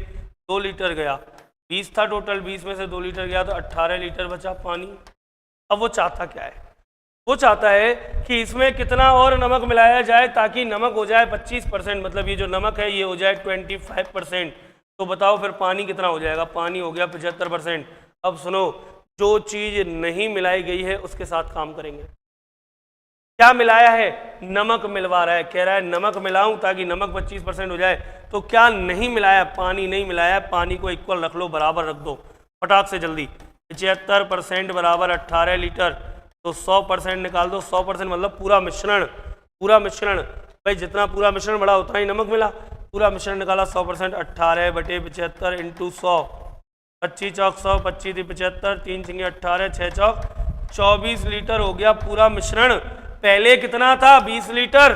2 लीटर गया। 20 था टोटल, 20 में से 2 लीटर गया तो 18 लीटर बचा पानी। अब वो चाहता क्या है? वो चाहता है कि इसमें कितना और नमक मिलाया जाए ताकि नमक हो जाए 25%, मतलब ये जो नमक है ये हो जाए 25%। तो बताओ फिर पानी कितना हो जाएगा? पानी हो गया 75%। अब सुनो, जो चीज़ नहीं मिलाई गई है उसके साथ काम करेंगे। क्या मिलाया है? नमक मिलवा रहा है, कह रहा है नमक मिलाऊं ताकि नमक 25% हो जाए। तो क्या नहीं मिलाया? पानी नहीं मिलाया। पानी को इक्वल रख लो, बराबर रख दो फटाक से जल्दी। 75% बराबर 18 लीटर, तो 100% निकाल दो। 100% मतलब पूरा मिश्रण। पूरा मिश्रण भाई, जितना पूरा मिश्रण बड़ा उतना ही नमक मिला। पूरा मिश्रण निकाला 100%, 18/75 इंटू 100, 25 चौक 100, 25 75, 3 छिंगे 18, 6 चौक 24 लीटर हो गया पूरा मिश्रण। पहले कितना था? 20 लीटर।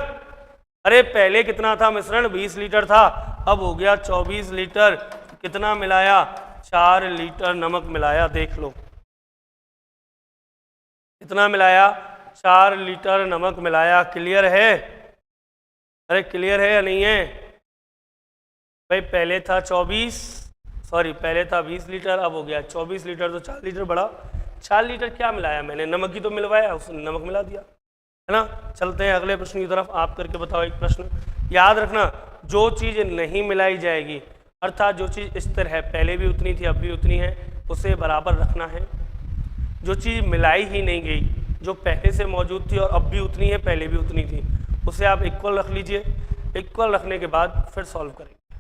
अरे पहले कितना था मिश्रण? 20 लीटर था, अब हो गया 24 लीटर। कितना मिलाया? 4 लीटर नमक मिलाया। देख लो कितना मिलाया? 4 लीटर नमक मिलाया। क्लियर है? अरे क्लियर है या नहीं है भाई? पहले था 20 लीटर, अब हो गया 24 लीटर, तो 4 लीटर बढ़ा। 4 लीटर क्या मिलाया मैंने? नमक ही तो मिलवाया, उसने नमक मिला दिया, है ना। चलते हैं अगले प्रश्न की तरफ। आप करके बताओ एक प्रश्न। याद रखना, जो चीज़ नहीं मिलाई जाएगी, अर्थात जो चीज़ स्थिर है, पहले भी उतनी थी अब भी उतनी है, उसे बराबर रखना है। जो चीज़ मिलाई ही नहीं गई, जो पहले से मौजूद थी और अब भी उतनी है, पहले भी उतनी थी, उसे आप इक्वल रख लीजिए। इक्वल रखने के बाद फिर सॉल्व करेंगे।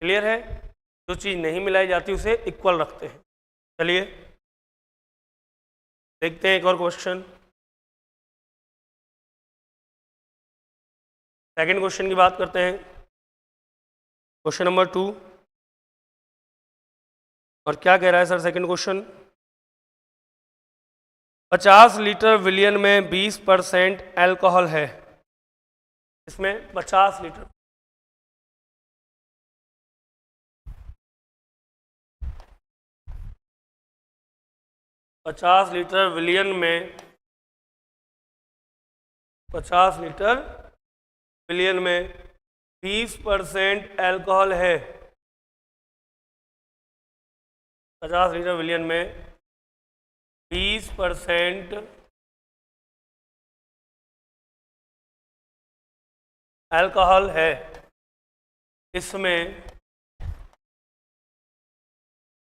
क्लियर है? जो चीज़ नहीं मिलाई जाती उसे इक्वल रखते हैं। चलिए देखते हैं एक और क्वेश्चन। सेकंड क्वेश्चन की बात करते हैं, क्वेश्चन नंबर 2। और क्या कह रहा है सर सेकंड क्वेश्चन? 50 लीटर विलियन में 20% एल्कोहल है। इसमें 50 लीटर 50 लीटर विलियन में 50 लीटर विलियन में 20% एल्कोहल है। 50 लीटर विलियन में 20% एल्कोहल है। इसमें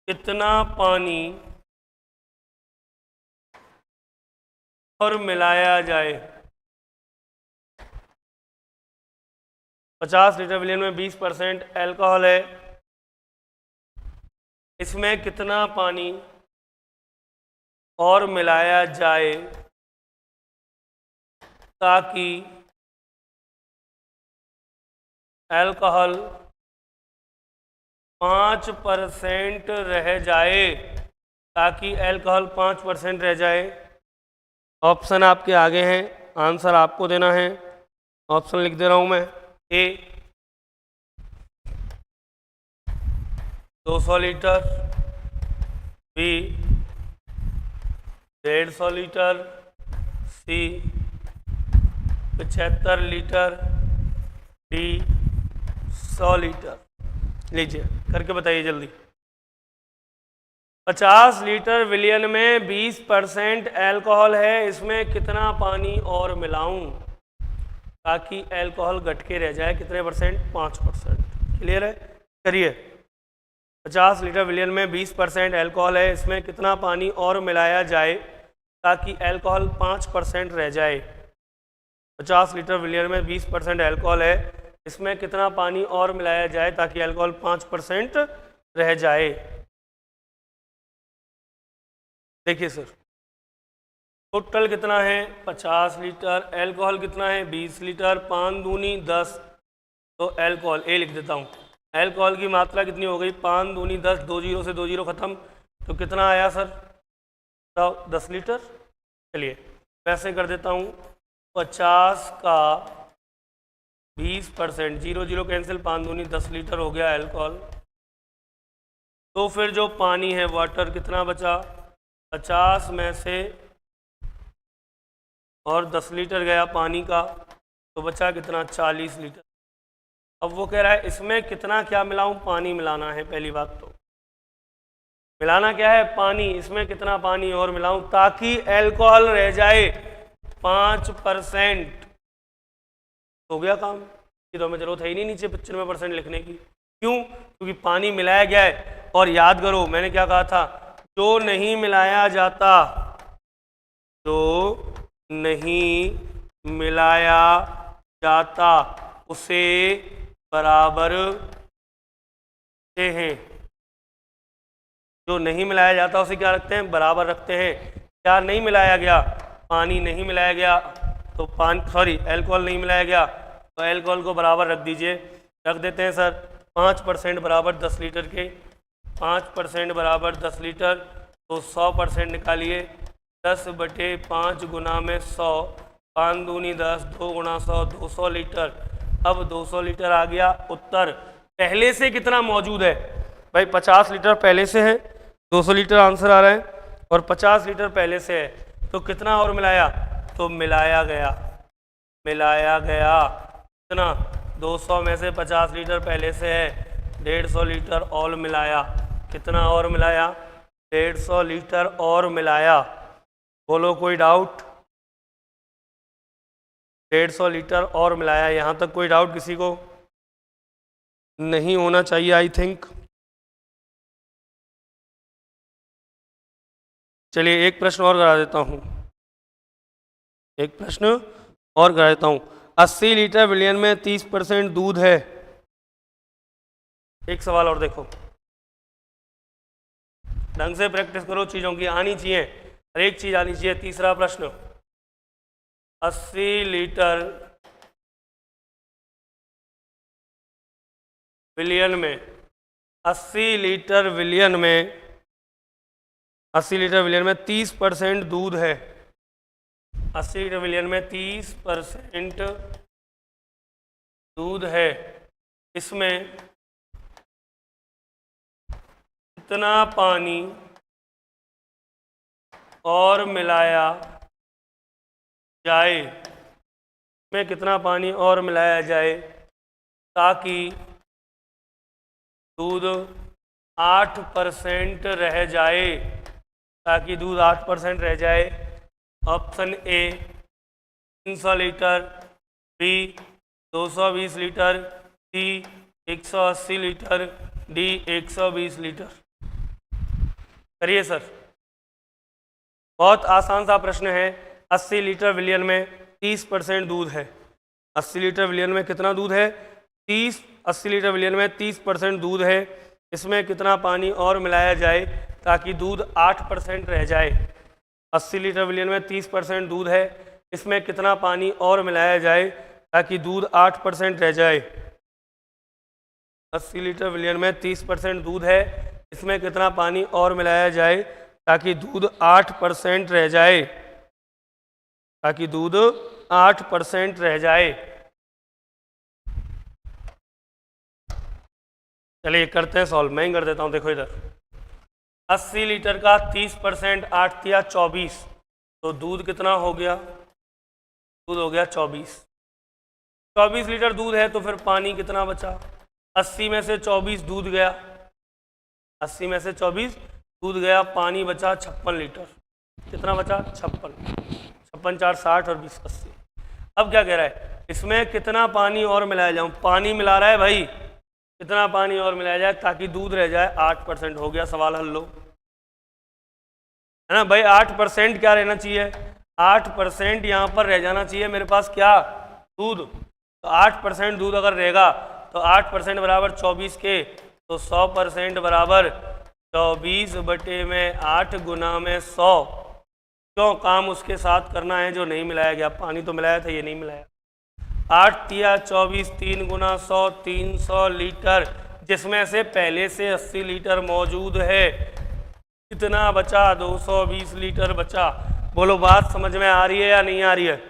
कितना पानी और मिलाया जाए? 50 लीटर विलियन में 20% एल्कोहल है, इसमें कितना पानी और मिलाया जाए ताकि एल्कोहल 5% रह जाए, ताकि एल्कोहल 5% रह जाए। ऑप्शन आपके आगे हैं, आंसर आपको देना है। ऑप्शन लिख दे रहा हूं मैं। ए 200 लीटर, बी 150 लीटर, सी 75 लीटर, डी 100 लीटर। लीजिए करके बताइए जल्दी। 50 लीटर विलियन में 20% एल्कोहल है, इसमें कितना पानी और मिलाऊं ताकि एल्कोहल घट के रह जाए? कितने परसेंट? 5%। क्लियर है? करिए। 50 लीटर विलियन में 20% एल्कोहल है, इसमें कितना पानी और मिलाया जाए ताकि एल्कोहल 5% रह जाए? 50 लीटर विलियन में 20% एल्कोहल है, इसमें कितना पानी और मिलाया जाए ताकि एल्कोहल 5% रह जाए? देखिए सर, टोटल कितना है 50 लीटर, एल्कोहल कितना है 20 लीटर, 5 दूनी 10, तो एल्कोहल ए लिख देता हूँ। एल्कोहल की मात्रा कितनी हो गई 5 दूनी 10, 2 जीरो से 2 जीरो खत्म, तो कितना आया सर? तो 10 लीटर। चलिए वैसे कर देता हूँ, 50 का 20%, 0 0 कैंसिल, 5 दूनी 10 लीटर हो गया एल्कोहल। तो फिर जो पानी है वाटर कितना बचा? 50 में से और 10 लीटर गया पानी का, तो बचा कितना? 40 लीटर। अब वो कह रहा है इसमें कितना क्या मिलाऊं? पानी मिलाना है। पहली बात तो मिलाना क्या है? पानी। इसमें कितना पानी और मिलाऊं ताकि एल्कोहल रह जाए 5%? हो गया काम। ये तो हमें जरूरत है ही नहीं नीचे 95% लिखने की। क्यों? क्योंकि पानी मिलाया गया है। और याद करो मैंने क्या कहा था, जो नहीं मिलाया जाता, जो नहीं मिलाया जाता उसे बराबर रखते हैं। जो नहीं मिलाया जाता उसे क्या रखते हैं? बराबर रखते हैं। क्या नहीं मिलाया गया? पानी नहीं मिलाया गया, तो एल्कोहल नहीं मिलाया गया, तो एल्कोहल को बराबर रख दीजिए। रख देते हैं सर। 5% बराबर 10 लीटर के, 5% बराबर 10 लीटर, तो 100% निकालिए। 10/5 गुना में 100, 5 दूनी 10, 2 गुना 100, 200 लीटर। अब 200 लीटर आ गया उत्तर। पहले से कितना मौजूद है भाई? 50 लीटर पहले से है, 200 लीटर आंसर आ रहा है, और 50 लीटर पहले से है, तो कितना और मिलाया? तो मिलाया गया कितना? 200 में से 50 लीटर पहले से है, 150 लीटर और मिलाया। कितना और मिलाया? 150 लीटर और मिलाया। बोलो कोई डाउट? 150 लीटर और मिलाया। यहाँ तक कोई डाउट किसी को नहीं होना चाहिए आई थिंक। चलिए एक प्रश्न और करा देता हूँ, 80 लीटर विलियन में 30% दूध है। एक सवाल और देखो, ढंग से प्रैक्टिस करो, चीज़ों की आनी चाहिए, हर एक चीज़ आनी चाहिए। तीसरा प्रश्न, 80 लीटर विलियन में 80 लीटर विलियन में 30% दूध है। 80 लीटर विलियन में 30% दूध है। इसमें कितना पानी और मिलाया जाए? में कितना पानी और मिलाया जाए ताकि दूध 8% रह जाए? ताकि दूध 8% रह जाए। Option A 300 litre, B 220 litre, C 180 litre, D 120 litre. करिए सर, बहुत आसान सा प्रश्न है। 80 लीटर विलियन में 30% दूध है। 80 लीटर विलियन में कितना दूध है? 80 लीटर विलियन में 30% दूध है। इसमें कितना पानी और मिलाया जाए ताकि दूध 8% रह जाए? 80 लीटर विलियन में 30% दूध है, इसमें कितना पानी और मिलाया जाए ताकि दूध 8% रह जाए? 80 लीटर विलियन में 30% दूध है, इसमें कितना पानी और मिलाया जाए ताकि दूध 8% रह जाए? ताकि दूध 8% रह जाए। चलिए करते हैं सॉल्व, मैं ही कर देता हूँ। देखो इधर 80 लीटर का 30%, 8 दिया 24, तो दूध कितना हो गया? दूध हो गया 24 लीटर दूध है, तो फिर पानी कितना बचा? 80 में से 24 दूध गया, 80 में से 24 दूध गया, पानी बचा 56 लीटर। कितना बचा? 56 4 60 और 20 80। अब क्या कह रहा है? इसमें कितना पानी और मिलाया जाऊं? पानी मिला रहा है भाई, कितना पानी और मिलाया जाए ताकि दूध रह जाए 8%। हो गया, सवाल हल लो, है ना भाई। 8% क्या रहना चाहिए, 8% यहाँ पर रह जाना चाहिए मेरे पास, क्या, दूध। तो 8% दूध अगर रहेगा तो 8% बराबर 24 के, तो 100% बराबर 24/8 गुना में 100। क्यों, काम उसके साथ करना है जो नहीं मिलाया गया, पानी तो मिलाया था, ये नहीं मिलाया। 8 तिया 24, 3 गुना 100, 300 लीटर, जिसमें से पहले से 80 लीटर मौजूद है। कितना बचा, 220 लीटर बचा। बोलो बात समझ में आ रही है या नहीं आ रही है।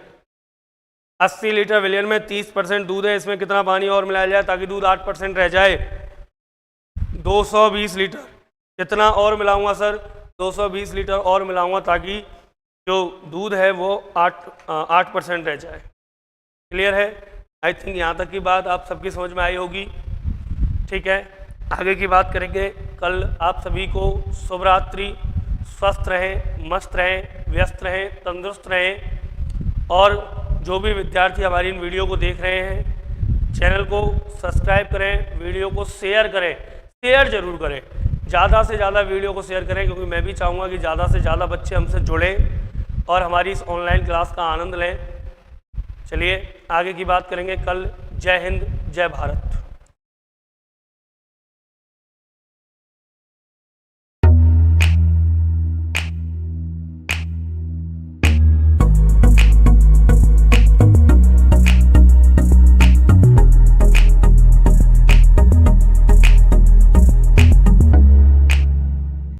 80 लीटर विलियन में 30% दूध है, इसमें कितना पानी और मिलाया जाए ताकि दूध 8% रह जाए, 220 लीटर। कितना और मिलाऊंगा सर, 220 लीटर और मिलाऊंगा ताकि जो दूध है वो 8% रह जाए। क्लियर है, आई थिंक यहाँ तक की बात आप सबकी समझ में आई होगी। ठीक है, आगे की बात करेंगे कल। आप सभी को शुभ रात्रि, स्वस्थ रहें, मस्त रहें, व्यस्त रहें, तंदुरुस्त रहें। और जो भी विद्यार्थी हमारी इन वीडियो को देख रहे हैं, चैनल को सब्सक्राइब करें, वीडियो को शेयर करें, शेयर जरूर करें, ज़्यादा से ज़्यादा वीडियो को शेयर करें, क्योंकि मैं भी चाहूँगा कि ज़्यादा से ज़्यादा बच्चे हमसे जुड़ें और हमारी इस ऑनलाइन क्लास का आनंद लें। चलिए आगे की बात करेंगे कल। जय हिंद, जय भारत।